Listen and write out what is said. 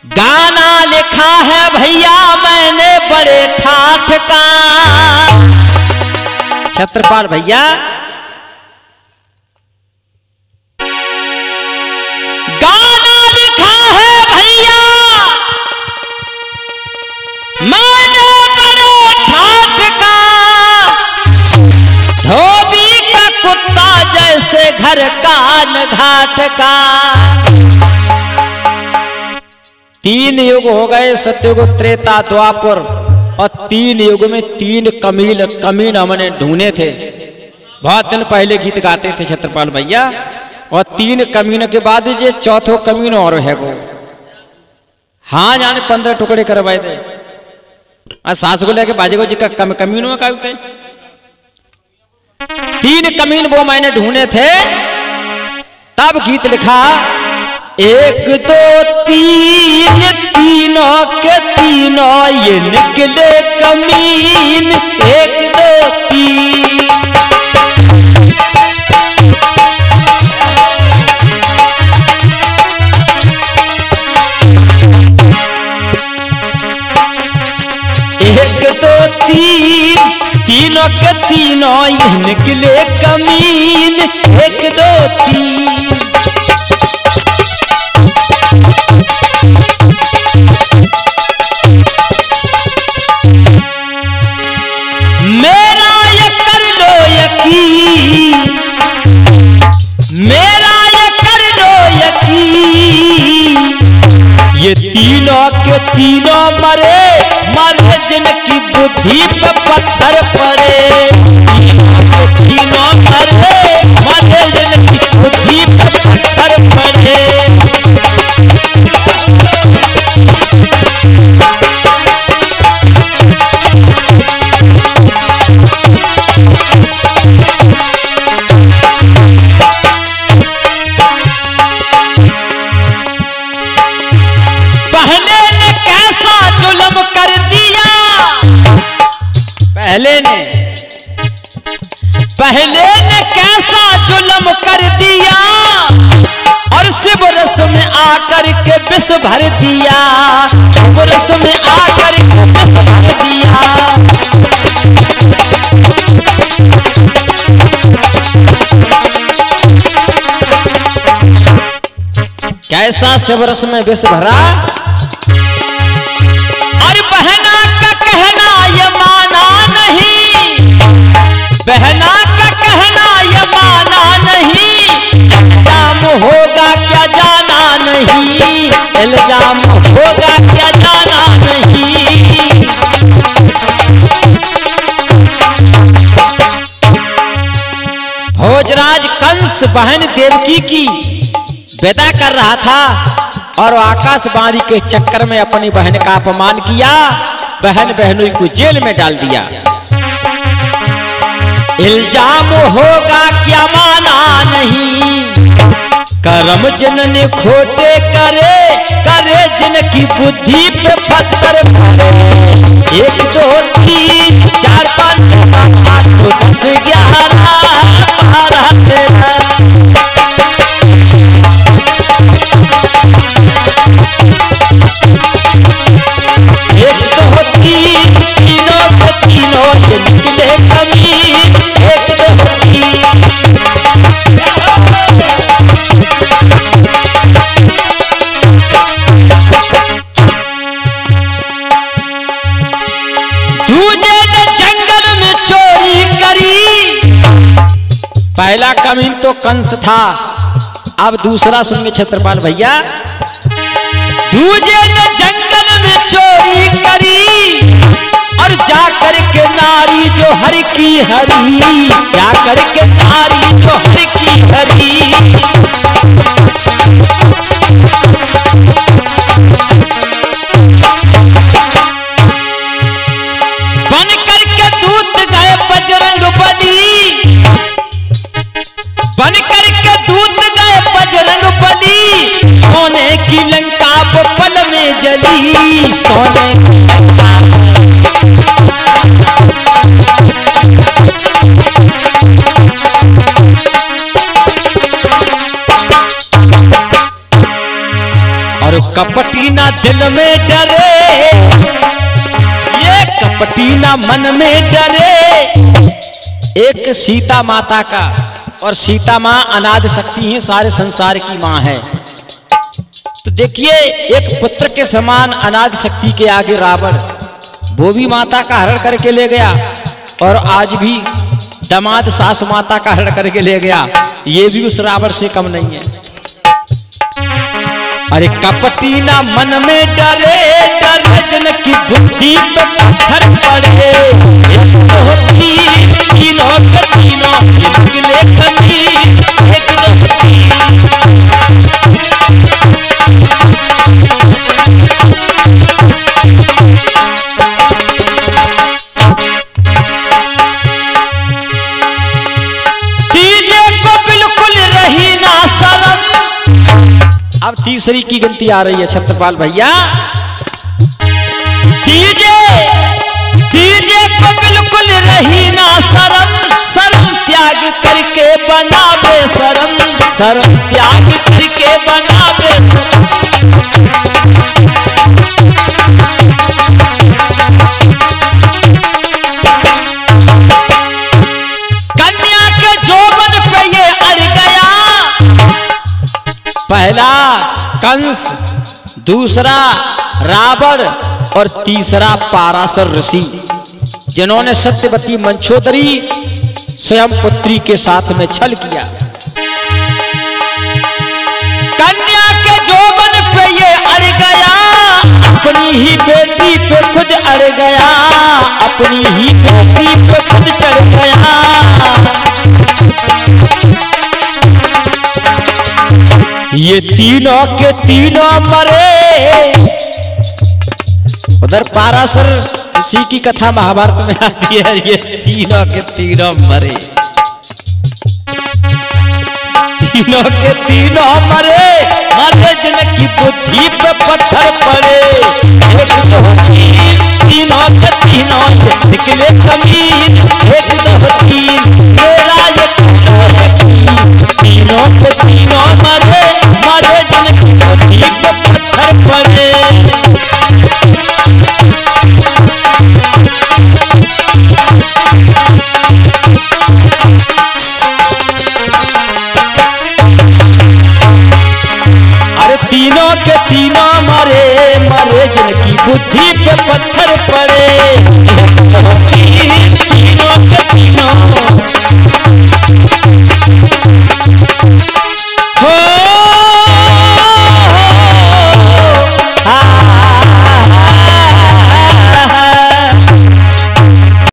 गाना लिखा है भैया मैंने बड़े ठाठ का। छत्रपाल भैया गाना लिखा है भैया मैंने बड़े ठाठ का। धोबी का कुत्ता जैसे घर का न घाट का। तीन युग हो गए, सतयुग त्रेता द्वापर, और तीन युग में तीन कमीन हमने ढूंढे थे। बहुत दिन पहले गीत गाते थे छत्रपाल भैया, और तीन कमीनों के बाद ये चौथो कमीन और है वो। हाँ जाने 15 टुकड़े करवाए थे। सास को लेके बाजे को जी का कमीनों का होते तीन कमीन वो मैंने ढूंढे थे। तब गीत लिखा, एक दो तीन तीनों के तीनों ये निकले कमीन। एक दो तीन एक दो तीन तीनों के तीनों ये निकले कमीन। एक दो तीन मेरा ये कर लो यकीन, मेरा ये कर लो यकीन। ये तीनों के तीनों मरे मरे जिनकी बुद्धि पे पत्थर पड़े। तीनों के तीनों मरे मरे जिनकी बुद्धि पे पत्थर पड़े। पहले ने कैसा जुल्म कर दिया, पहले ने कैसा जुल्म कर दिया, और शिव रस में आकर के विष भर दिया। शिव रस में आकर के विष भर दिया। कैसा शिव रस में विष भरा, और बहना का कहना ये माना नहीं, बहना का कहना ये माना नहीं। इल्जाम होगा क्या जाना नहीं, इल्जाम होगा क्या जाना नहीं। भोजराज कंस बहन देवकी की विदा कर रहा था, और आकाशवाणी के चक्कर में अपनी बहन का अपमान किया। बहन बहनोई को जेल में डाल दिया। इल्जाम होगा क्या माना नहीं, कर्म जिनने खोटे करे करे जिनकी बुद्धि पे पत्थर पड़े। 1 2 3 4 5 6 7 8 9 10 11 12 13। एक दो तीन तीनों के तीनों ये निकले कमीन। एक दो तीन दूजे ने जंगल में चोरी करी। पहला कमीन तो कंस था, अब दूसरा सुनिए छत्रपाल भैया। दूजे ने जंगल में चोरी करी, और जाकर के नारी जो हर की हरी, जाकर के नारी जो हर की हरी। बन करके दूत गए बजरंग बली, बन करके दूत गए बजरंग बली। सोने की लंका वो पल में जली, सोने की लंका। और कपटी ना दिल में डरे, ये कपटी ना मन में डरे। एक सीता माता का, और सीता माँ अनादि शक्ति ही सारे संसार की माँ है। तो देखिए एक पुत्र के समान अनादि शक्ति के आगे रावण, वो भी माता का हरण करके ले गया, और आज भी दामाद सास माता का हरण करके ले गया, ये भी उस रावण से कम नहीं है। अरे कपटी ना मन में डरे, डरे जन की बुद्धि पे पत्थर पड़े। एक तो होती तीनों के तीनों निकले कभी, एक तो होती तीजे को बिल्कुल रही ना शर्म। अब तीसरी की गिनती आ रही है छत्रपाल भैया। तीजे को बिल्कुल रही ना शर्म, शर्म त्याग करके बनावे शर्म, शर्म त्याग करके बनावे शर्म। कन्या के जोबन पे ये अड़ गया, पहला कंस, दूसरा रावण और तीसरा पाराशर ऋषि, जिन्होंने सत्यवती मंचोदरी स्वयं पुत्री के साथ में छल किया। कन्या के जोबन पे ये अड़ गया, अपनी ही बेटी पे खुद अड़ गया, अपनी ही बेटी पे खुद चढ़ गया। ये तीनों के तीनों मरे। उधर पाराशर ऋषि की कथा महाभारत में आती है, ये तीनों के तीनों मरे, तीनों के तीनों मरे, मरे जिनकी बुद्धि पे पत्थर पड़े। एक दो तीन, तीनों के तीनों निकले कमीन, एक दो तीन